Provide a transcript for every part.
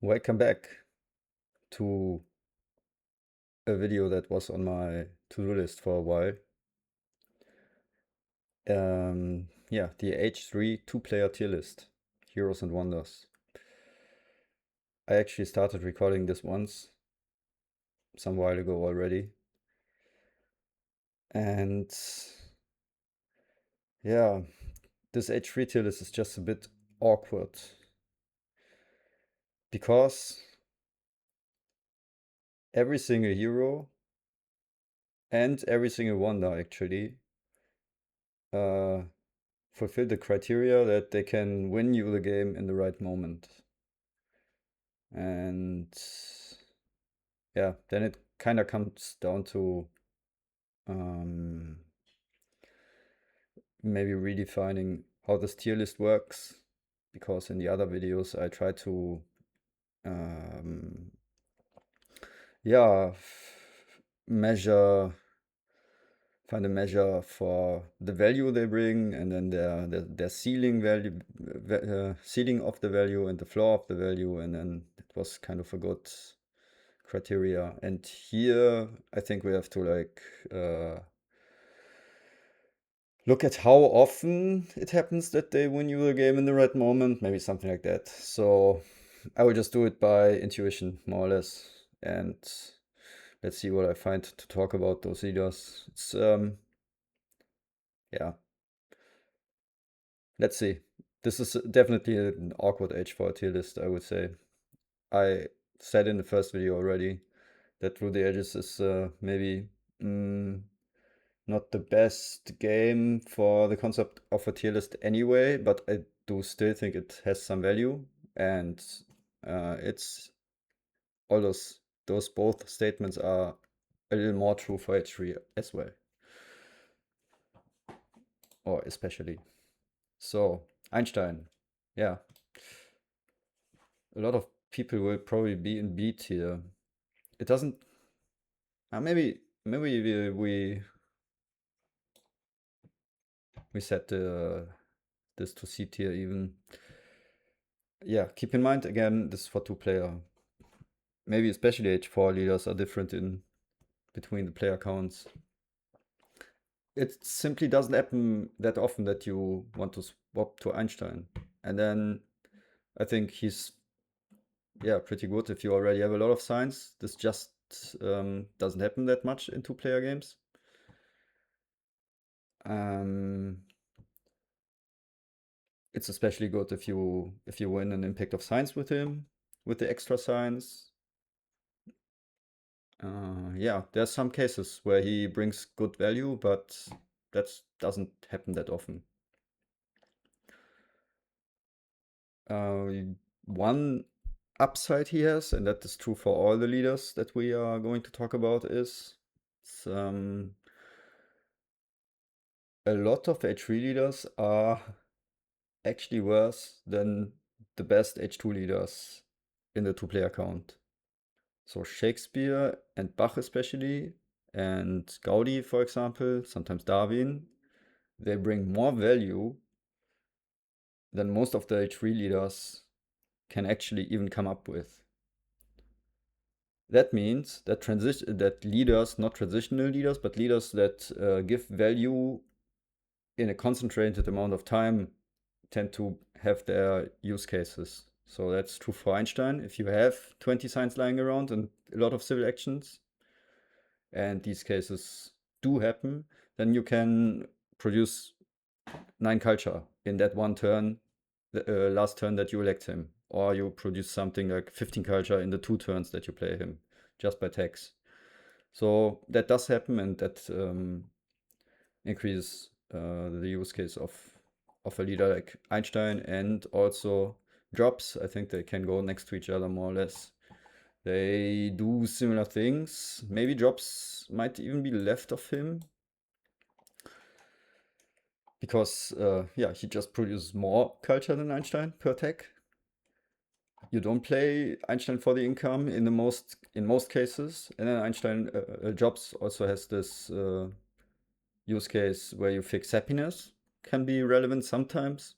Welcome back to a video that was on my to-do list for a while. Yeah, the Age 3 two-player tier list, Heroes and Wonders. I actually started recording this once, some while ago already. And yeah, this Age 3 tier list is just a bit awkward because every single hero and every single wonder actually uh, fulfill the criteria that they can win you the game in the right moment. And yeah, then it kind of comes down to um, maybe redefining how this tier list works, because in the other videos I try to um, yeah, measure, find a measure for the value they bring, and then their ceiling value, ceiling of the value, and the floor of the value, and then it was kind of a good criteria. And here I think we have to like look at how often it happens that they win you the game in the right moment, maybe something like that. So I will just do it by intuition, more or less, and let's see what I find to talk about those leaders. It's yeah, let's see. This is definitely an awkward age for a tier list, I would say. I said in the first video already that Through the Ages is maybe mm, not the best game for the concept of a tier list anyway, but I do still think it has some value, and it's all those both statements are a little more true for H3 as well, or especially. So Einstein, yeah, a lot of people will probably be in B tier. It doesn't. Maybe we set this to C tier even. Yeah, keep in mind again, this is for two-player. Maybe especially H4 leaders are different in between the player counts. It simply doesn't happen that often that you want to swap to Einstein. And then I think he's, yeah, pretty good if you already have a lot of signs. This just doesn't happen that much in two-player games. Um, it's especially good if you win an impact of signs with him, with the extra signs. Yeah, there's some cases where he brings good value, but that doesn't happen that often. One upside he has, and that is true for all the leaders that we are going to talk about, is a lot of H3 leaders are actually worse than the best H2 leaders in the two-player count. So Shakespeare and Bach especially, and Gaudi, for example, sometimes Darwin, they bring more value than most of the H3 leaders can actually even come up with. That means that that leaders, not transitional leaders, but leaders that give value in a concentrated amount of time, tend to have their use cases. So that's true for Einstein. If you have 20 signs lying around and a lot of civil actions, and these cases do happen, then you can produce 9 culture in that one turn, the last turn that you elect him. Or you produce something like 15 culture in the 2 turns that you play him, just by tax. So that does happen, and that increases the use case of a leader like Einstein, and also drops. I think they can go next to each other more or less. They do similar things. Maybe drops might even be left of him because yeah, he just produces more culture than Einstein per tech. You don't play Einstein for the income in most cases, and then Einstein jobs also has this use case where you fix happiness, can be relevant sometimes.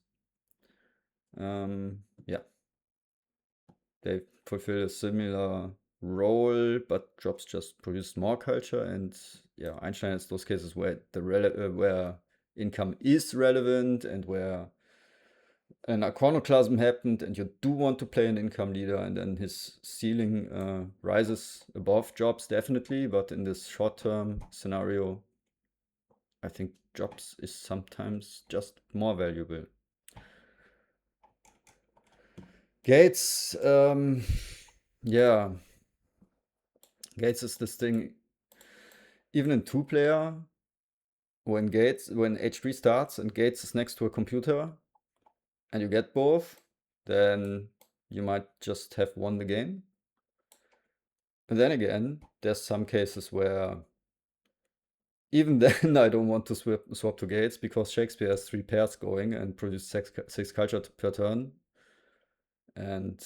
Yeah, they fulfill a similar role, but jobs just produce more culture. And yeah, Einstein has those cases where where income is relevant and where an iconoclasm happened and you do want to play an income leader, and then his ceiling rises above jobs definitely, but in this short-term scenario, I think jobs is sometimes just more valuable. Gates, yeah, Gates is this thing, even in two-player, when H3 starts and Gates is next to a computer and you get both, then you might just have won the game. And then again, there's some cases where even then I don't want to swap to Gates because Shakespeare has 3 pairs going and produces 6 culture per turn. And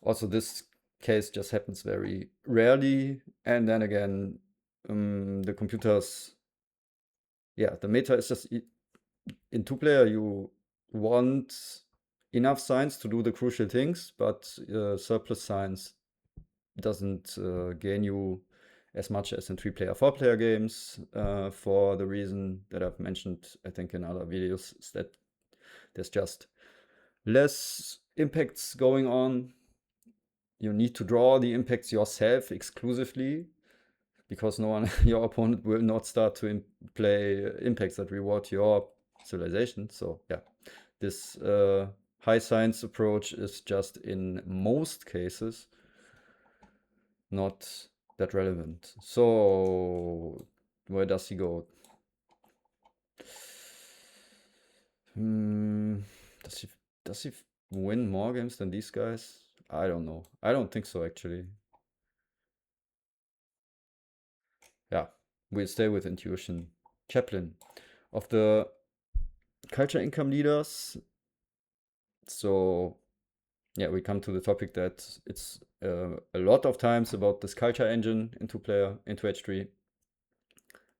also this case just happens very rarely. And then again, the computers, yeah, the meta is just in two-player you want enough signs to do the crucial things, but surplus signs doesn't gain you as much as in 3-player, 4-player games, for the reason that I've mentioned, I think, in other videos, is that there's just less impacts going on. You need to draw the impacts yourself exclusively because no one, your opponent will not start to play impacts that reward your civilization. So yeah, this high science approach is just in most cases not that relevant. So where does he go? Does he win more games than these guys? I don't know. I don't think so, actually. Yeah, we'll stay with intuition. Chaplin. Of the culture income leaders, so yeah, we come to the topic that it's a lot of times about this culture engine into H3.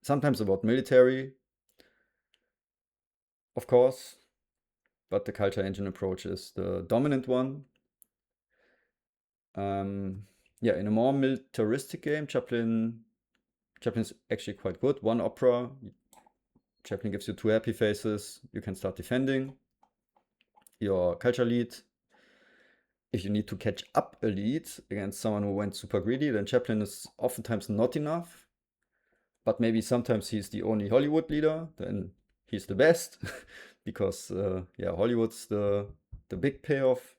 Sometimes about military, of course, but the culture engine approach is the dominant one. Yeah, in a more militaristic game, Chaplin's actually quite good. One opera, Chaplin gives you 2 happy faces, you can start defending your culture lead. If you need to catch up a lead against someone who went super greedy, then Chaplin is oftentimes not enough. But maybe sometimes he's the only Hollywood leader, then he's the best. Because yeah, Hollywood's the big payoff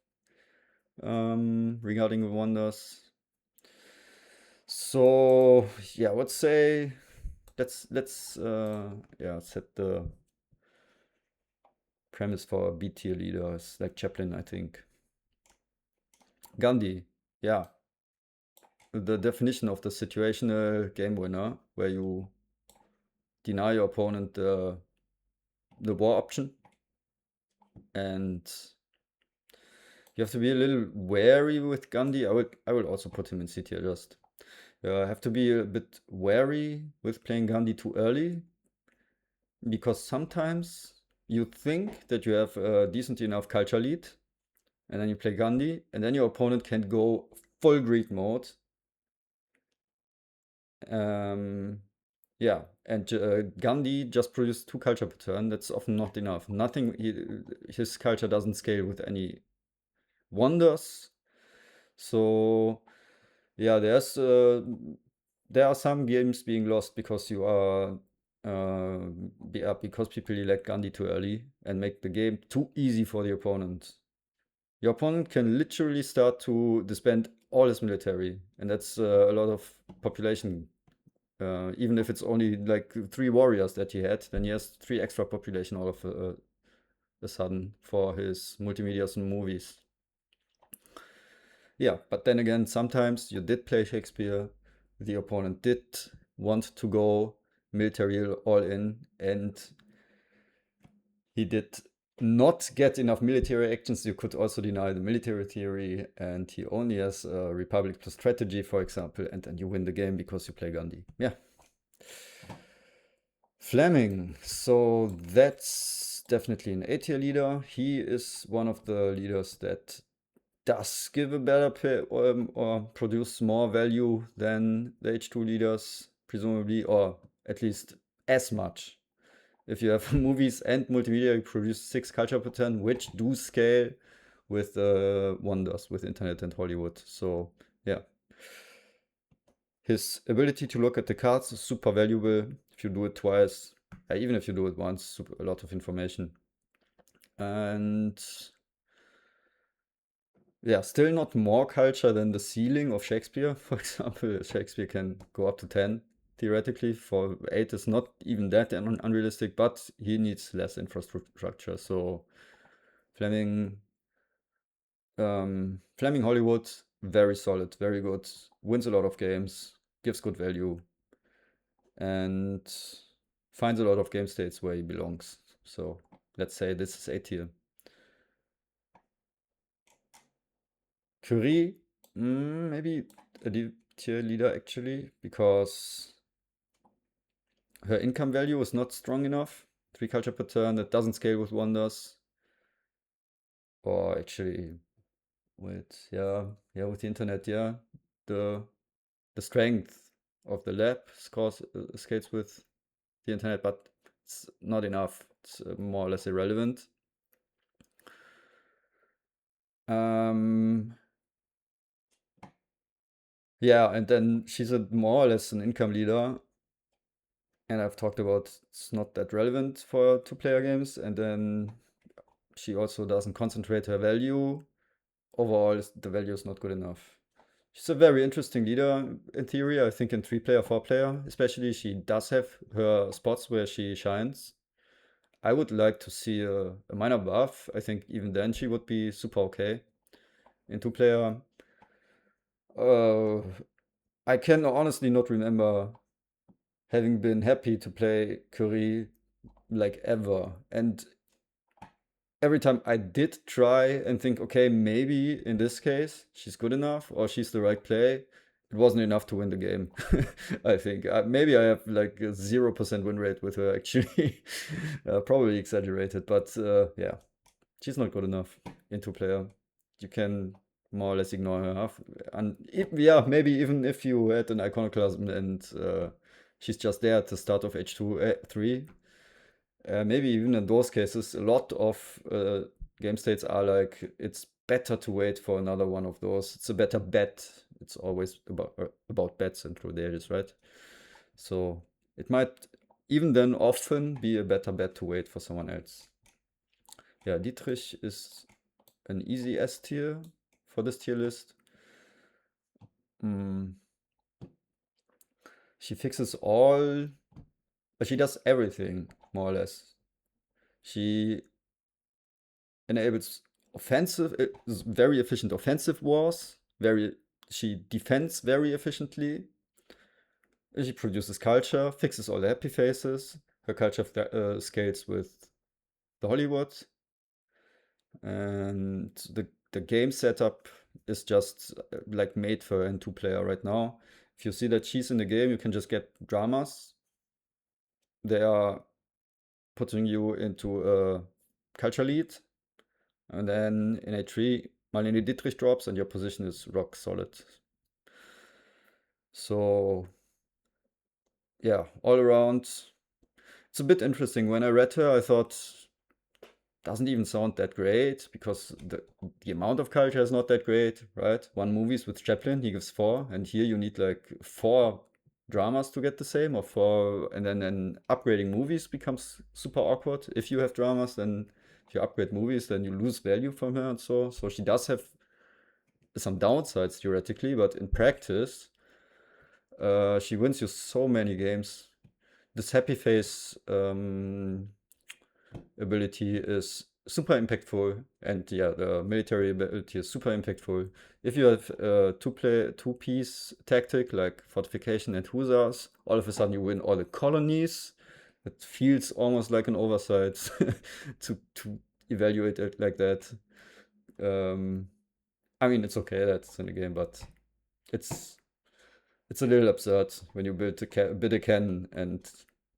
regarding the wonders. So yeah, let's say let's yeah, set the premise for B tier leaders like Chaplin, I think. Gandhi, yeah. The definition of the situational game winner, where you deny your opponent the war option, and you have to be a little wary with Gandhi. I will also put him in C tier. Just have to be a bit wary with playing Gandhi too early, because sometimes you think that you have a decent enough culture lead, and then you play Gandhi, and then your opponent can go full greed mode. Yeah, and Gandhi just produced 2 culture per turn. That's often not enough. His culture doesn't scale with any wonders. So yeah, there are some games being lost because you are because people elect Gandhi too early and make the game too easy for the opponent. Your opponent can literally start to disband all his military, and that's a lot of population. Even if it's only like 3 warriors that he had, then he has 3 extra population all of a sudden for his multimedias and movies. Yeah, but then again, sometimes you did play Shakespeare, the opponent did want to go military all in, and he did not get enough military actions. You could also deny the military theory, and he only has a Republic plus strategy, for example, and then you win the game because you play Gandhi. Yeah. Fleming. So that's definitely an A-tier leader. He is one of the leaders that does give a better pay, or produce more value than the H2 leaders, presumably, or at least as much. If you have movies and multimedia, you produce 6 culture per turn, which do scale with wonders, with internet and Hollywood. So yeah, his ability to look at the cards is super valuable. If you do it twice, even if you do it once, a lot of information. And yeah, still not more culture than the ceiling of Shakespeare. For example, Shakespeare can go up to 10 theoretically. For 8 is not even that unrealistic, but he needs less infrastructure. So Fleming, Fleming Hollywood, very solid, very good, wins a lot of games, gives good value, and finds a lot of game states where he belongs. So let's say this is A tier. Curie, maybe a D tier leader actually, because her income value is not strong enough. 3 culture per turn, that doesn't scale with wonders. Or actually, with the internet, yeah. The the strength of the lab scales with the internet, but it's not enough. It's more or less irrelevant. Yeah, and then she's a more or less an income leader. And I've talked about it's not that relevant for 2-player games. And then she also doesn't concentrate her value. Overall, the value is not good enough. She's a very interesting leader in theory. I think in 3-player, 4-player, especially, she does have her spots where she shines. I would like to see a minor buff. I think even then she would be super okay. In 2-player, I can honestly not remember having been happy to play Curry like ever. And every time I did try and think, okay, maybe in this case she's good enough or she's the right play, it wasn't enough to win the game. I think maybe I have like a 0% win rate with her actually. Probably exaggerated, but yeah, she's not good enough in 2-player. You can more or less ignore her. And yeah, maybe even if you had an iconoclasm and she's just there at the start of H2, 3, maybe even in those cases, a lot of game states are like, it's better to wait for another one of those. It's a better bet. It's always about bets and Crudalis, right? So it might even then often be a better bet to wait for someone else. Yeah, Dietrich is an easy S tier for this tier list. She fixes all, she does everything more or less. She enables offensive, very efficient offensive wars. She defends very efficiently. She produces culture, fixes all the happy faces. Her culture scales with the Hollywood, and the game setup is just like made for a 2-player right now. If you see that she's in the game, you can just get dramas. They are putting you into a culture lead, and then in A3, Marlene Dietrich drops, and your position is rock solid. So, yeah, all around, it's a bit interesting. When I read her, I thought, doesn't even sound that great because the amount of culture is not that great, right? 1 movies with Chaplin, he gives 4, and here you need like 4 dramas to get the same, or 4, and then upgrading movies becomes super awkward. If you have dramas, then if you upgrade movies, then you lose value from her, and so she does have some downsides theoretically, but in practice, she wins you so many games. This happy face ability is super impactful, and yeah, the military ability is super impactful. If you have a 2-piece tactic like fortification and hussars, all of a sudden you win all the colonies. It feels almost like an oversight to evaluate it like that. I mean, it's okay that it's in the game, but it's it's a little absurd when you build a cannon and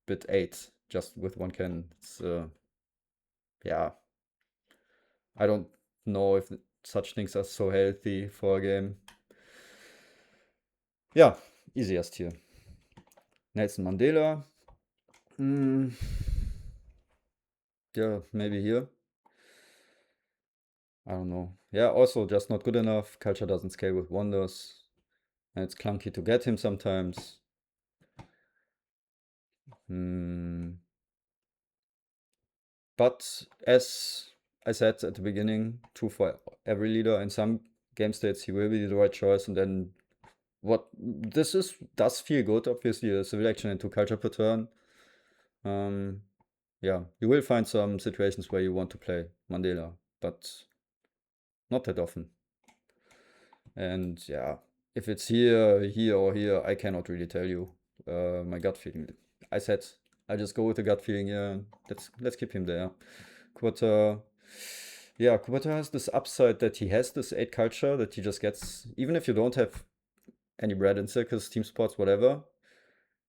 build 8 just with 1 cannon. It's yeah, I don't know if such things are so healthy for a game. Yeah, easiest here. Nelson Mandela. Mm, yeah, maybe here. I don't know. Yeah, also just not good enough. Culture doesn't scale with wonders. And it's clunky to get him sometimes. Hmm. But as I said at the beginning, true for every leader. In some game states, he will be the right choice. And then what this is does feel good. Obviously, a civil action into culture per turn. Um, yeah, you will find some situations where you want to play Mandela, but not that often. And yeah, if it's here, here, or here, I cannot really tell you. My gut feeling. I said I just go with the gut feeling. Yeah, let's keep him there. Kubota, yeah, Kubota has this upside that he has this 8 culture that he just gets, even if you don't have any bread and circus, team sports, whatever.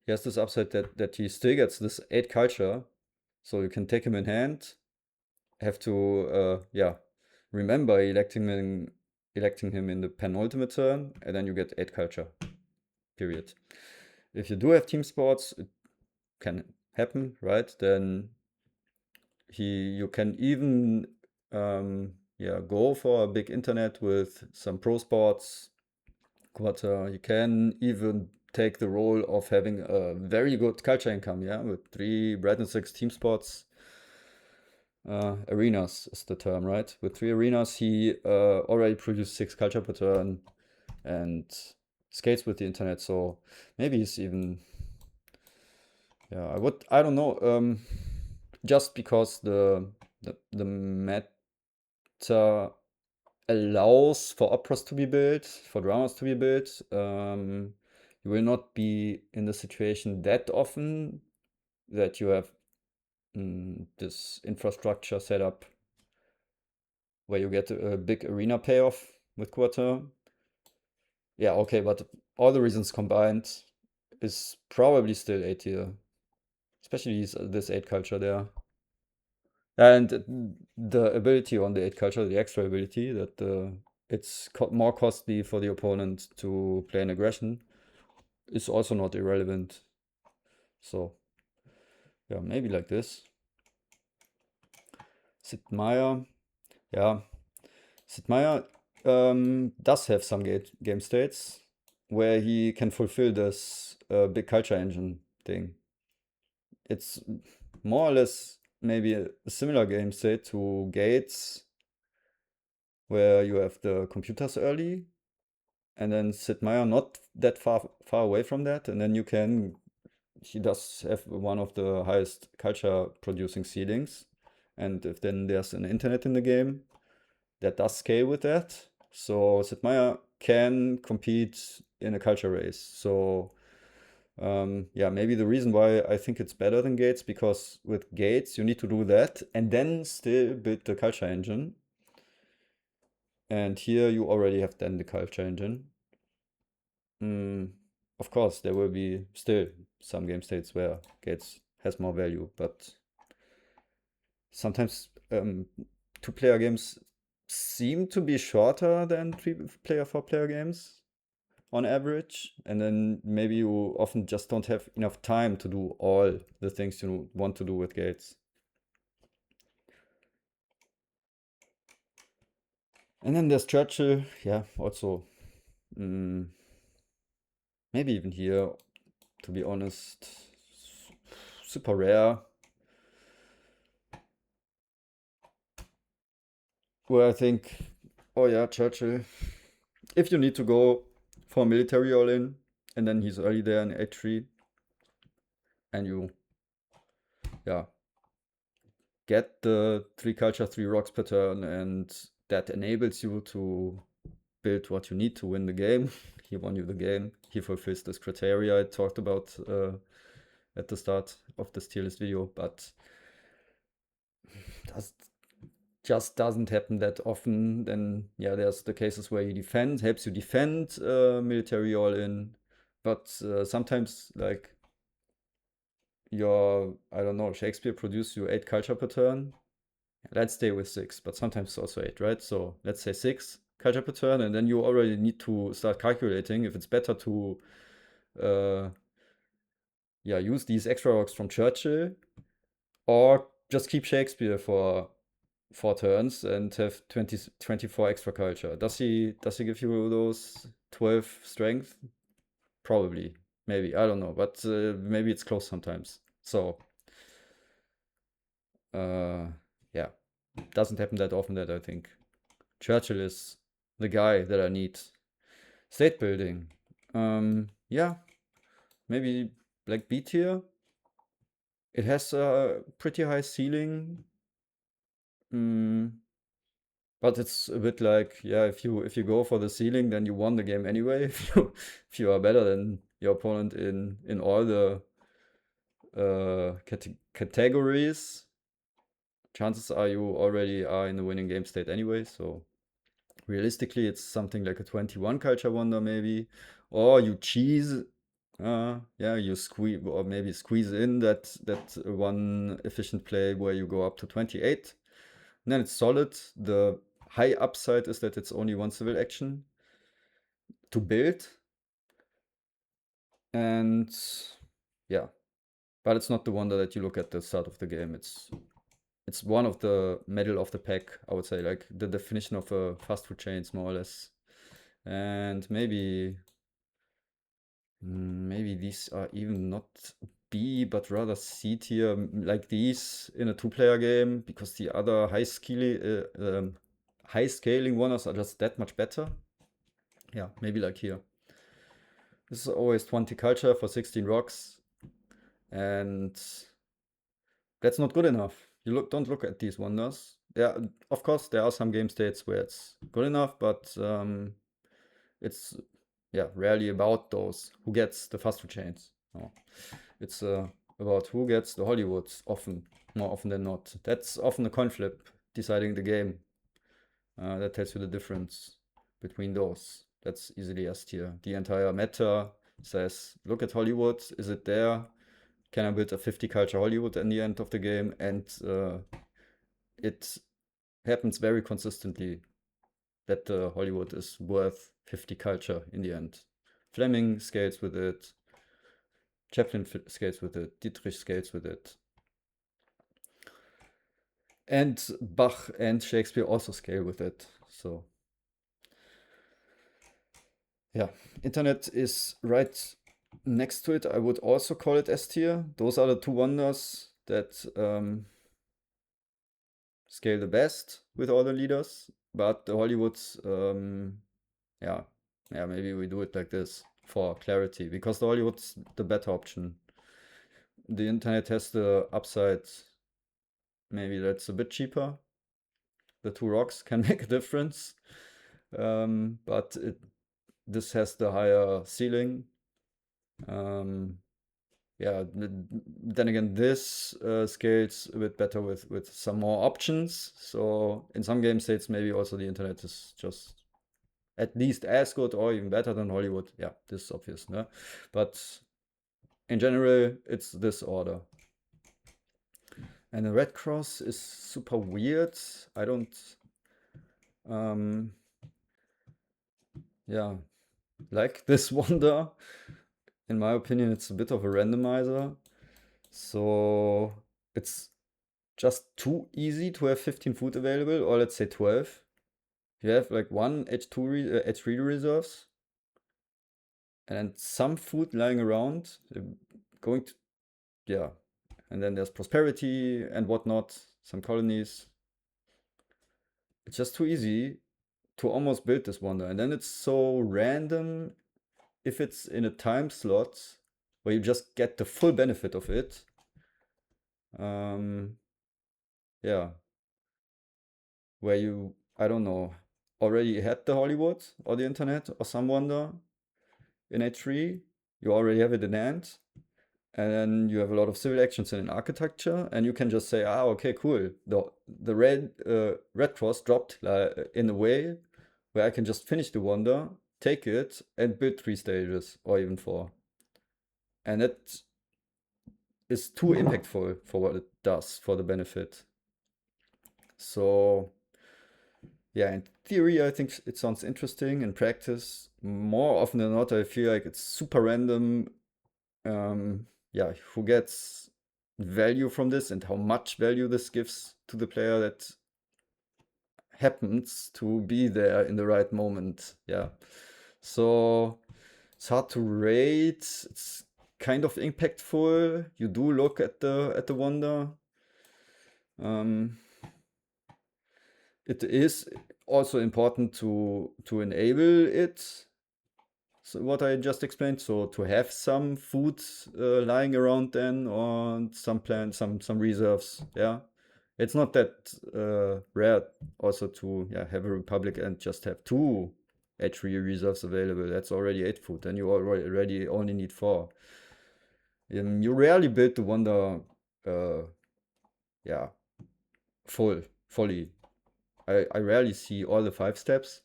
He has this upside that he still gets this 8 culture, so you can take him in hand. Have to yeah, remember electing him in the penultimate turn, and then you get 8 culture. Period. If you do have team sports, it can happen, right? Then you can even yeah, go for a big internet with some pro sports. But you can even take the role of having a very good culture income, yeah, with 3 bread and 6 team sports. Arenas is the term, right? With 3 arenas, he already produced 6 culture per turn and skates with the internet. So maybe he's even, yeah, I don't know, just because the meta allows for operas to be built, for dramas to be built. You will not be in the situation that often that you have this infrastructure set up where you get a big arena payoff with Quarter. Yeah, okay, but all the reasons combined is probably still A tier, especially this 8 culture there. And the ability on the 8 culture, the extra ability that it's more costly for the opponent to play an aggression, is also not irrelevant. So, yeah, maybe like this. Sid Meier, yeah, Sid Meier does have some game states where he can fulfill this big culture engine thing. It's more or less maybe a similar game state to Gates, where you have the computers early, and then Sid Meier not that far away from that, and then he does have one of the highest culture producing ceilings, and if then there's an internet in the game, that does scale with that. So Sid Meier can compete in a culture race. So yeah, maybe the reason why I think it's better than Gates, because with Gates you need to do that and then still build the culture engine. And here you already have then the culture engine. Of course, there will be still some game states where Gates has more value, but sometimes 2-player games seem to be shorter than 3-player, 4-player games on average, and then maybe you often just don't have enough time to do all the things you want to do with Gates. And then there's Churchill, yeah, also maybe even here, to be honest, super rare. Where I think, oh yeah, Churchill, if you need to go for a military all in, and then he's early there in H3, and you, yeah, get the 3 culture, 3 rocks per turn, and that enables you to build what you need to win the game. He won you the game. He fulfills this criteria I talked about at the start of this tier list video, but that just doesn't happen that often. Then yeah, there's the cases where he helps you defend military all in, but sometimes like I don't know, Shakespeare produced you 8 culture per turn, let's stay with 6, but sometimes it's also 8, right? So let's say 6 culture per turn, and then you already need to start calculating if it's better to uh, yeah, use these extra rocks from Churchill or just keep Shakespeare for 4 turns and have 24 extra culture. Does he give you those 12 strength? Probably. Maybe. I don't know. But maybe it's close sometimes. So yeah. Doesn't happen that often that I think. Churchill is the guy that I need. State building. Yeah. Maybe like B tier. It has a pretty high ceiling. Mm, but it's a bit like, yeah, if you go for the ceiling, then you won the game anyway. If you are better than your opponent in all the categories, chances are you already are in the winning game state anyway. So realistically, it's something like a 21 culture wonder maybe, or you cheese. Yeah, you squeeze or maybe squeeze in that one efficient play where you go up to 28. And then it's solid. The high upside is that it's only one civil action to build. And yeah, but it's not the wonder that you look at the start of the game. It's one of the middle of the pack, I would say, like the definition of a fast food chains, more or less. And maybe these are even not B, but rather C tier, like these in a two-player game, because the other high scaling ones are just that much better. Yeah, maybe like here. This is always 20 culture for 16 rocks, and that's not good enough. Don't look at these wonders. Yeah, of course there are some game states where it's good enough, but it's yeah rarely about those who gets the fast food chains. No. It's about who gets the Hollywoods often, more often than not. That's often a coin flip deciding the game. That tells you the difference between those. That's easily S tier. The entire meta says, look at Hollywood. Is it there? Can I build a 50 culture Hollywood in the end of the game? And it happens very consistently that the Hollywood is worth 50 culture in the end. Fleming scales with it. Chaplin scales with it. Dietrich scales with it. And Bach and Shakespeare also scale with it. So yeah, internet is right next to it. I would also call it S tier. Those are the two wonders that scale the best with all the leaders. But the Hollywoods, yeah, maybe we do it like this for clarity because the Hollywood's the better option. The internet has the upside. Maybe that's a bit cheaper. The two rocks can make a difference. But this has the higher ceiling. Yeah, then again, this scales a bit better with some more options. So in some game states, maybe also the internet is just at least as good or even better than Hollywood. Yeah, this is obvious, no? But in general, it's this order. And the red cross is super weird. I don't, yeah, like this wonder. In my opinion, it's a bit of a randomizer. So it's just too easy to have 15 food available, or let's say 12. You have like one H3 reserves and some food lying around, going to, yeah. And then there's prosperity and whatnot, some colonies. It's just too easy to almost build this wonder. And then it's so random if it's in a time slot where you just get the full benefit of it. Yeah, where you, I don't know, already had the Hollywood or the internet or some wonder in H3, you already have it in hand, and then you have a lot of civil actions in architecture, and you can just say, ah, okay, cool. The red cross dropped in a way where I can just finish the wonder, take it, and build 3 stages or even 4. And that is too impactful for what it does for the benefit. So yeah, in theory, I think it sounds interesting. In practice, more often than not, I feel like it's super random. Yeah, who gets value from this and how much value this gives to the player that happens to be there in the right moment. Yeah. So it's hard to rate. It's kind of impactful. You do look at the wonder. Um, it is also important to enable it. So what I just explained. So to have some food lying around then, or some plants, some reserves. Yeah, it's not that rare also to have a republic and just have two H3 reserves available. That's already 8 food, and you already only need 4. You rarely build the wonder, uh, yeah, fully. I rarely see all the 5 steps,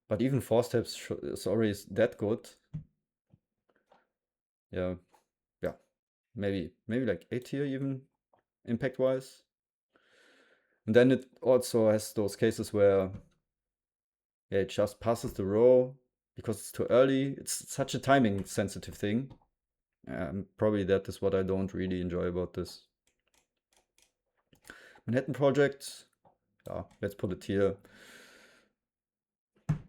but even 4 steps is already that good. Yeah, yeah, maybe like 8 here even impact wise. And then it also has those cases where it just passes the row because it's too early. It's such a timing sensitive thing. Probably that is what I don't really enjoy about this. Manhattan Project, yeah, let's put it here.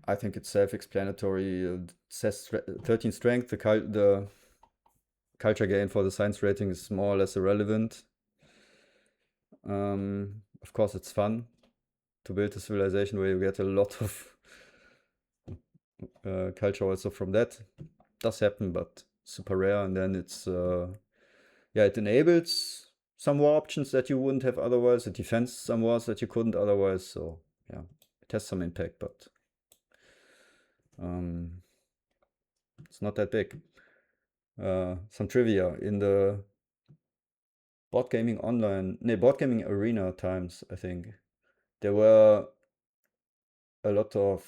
I think it's self-explanatory. It says 13 strength. The culture gain for the science rating is more or less irrelevant. Of course, it's fun to build a civilization where you get a lot of culture also from that. Does happen, but super rare. And then it's yeah, it enables some war options that you wouldn't have otherwise. It defends some wars that you couldn't otherwise. So yeah, it has some impact, but it's not that big. Some trivia in the board gaming arena times, I think there were a lot of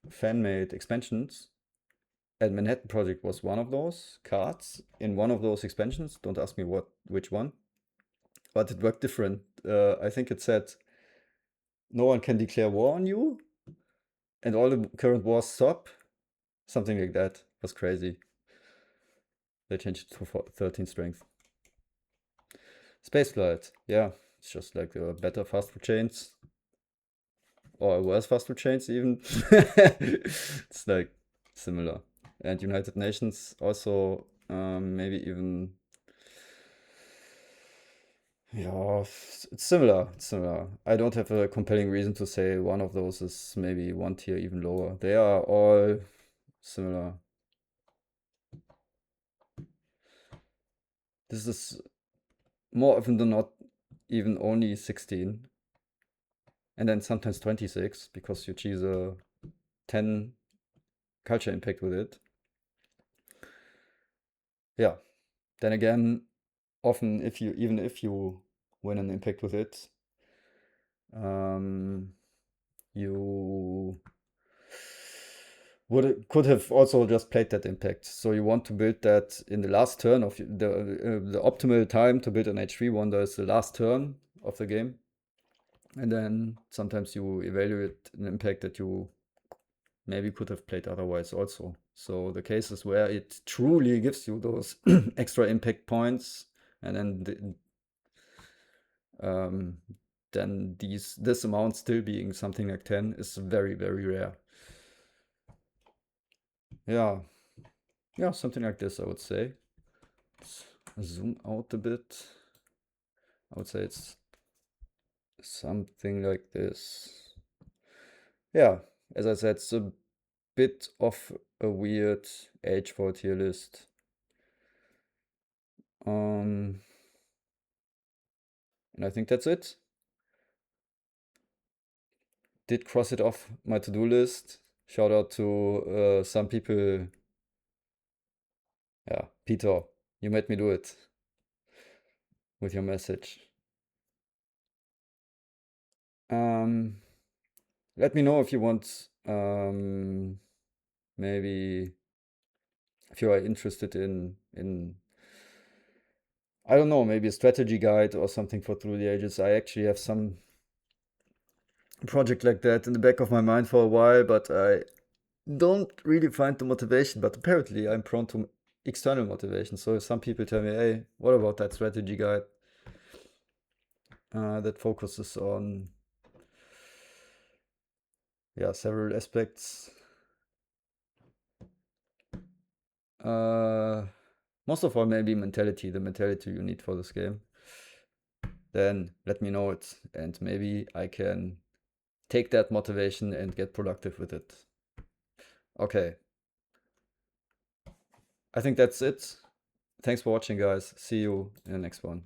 fan-made expansions, and Manhattan Project was one of those cards in one of those expansions. Don't ask me which one, but it worked different. I think it said no one can declare war on you, and all the current wars stop. Something like that. It was crazy. They changed it to 13 strength. Spaceflight, yeah, it's just like better fast food chains, or worse fast food chains even. It's like similar. And United Nations also, maybe even, yeah, it's similar. It's similar. I don't have a compelling reason to say one of those is maybe one tier even lower. They are all similar. This is more often than not even only 16, and then sometimes 26 because you choose a 10 culture impact with it. Yeah. Then again, often if you win an impact with it, um, you could have also just played that impact. So you want to build that in the last turn of the optimal time to build an H3 wonder is the last turn of the game. And then sometimes you evaluate an impact that you maybe could have played otherwise also. So the cases where it truly gives you those extra impact points, and um, then this amount still being something like 10 is very, very rare. Yeah, yeah, something like this, I would say. Let's zoom out a bit. I would say it's something like this. Yeah, as I said, it's a bit of a weird age for a tier list. And I think that's it. Did cross it off my to-do list. Shout out to some people. Yeah, Peter, you made me do it with your message. Um, Let me know if you want, maybe if you are interested in I don't know, maybe a strategy guide or something for Through the Ages. I actually have some project like that in the back of my mind for a while, but I don't really find the motivation. But apparently, I'm prone to external motivation. So some people tell me, "Hey, what about that strategy guide that focuses on several aspects?" Most of all, maybe mentality, the mentality you need for this game. Then let me know it, and maybe I can take that motivation and get productive with it. Okay, I think that's it. Thanks for watching, guys. See you in the next one.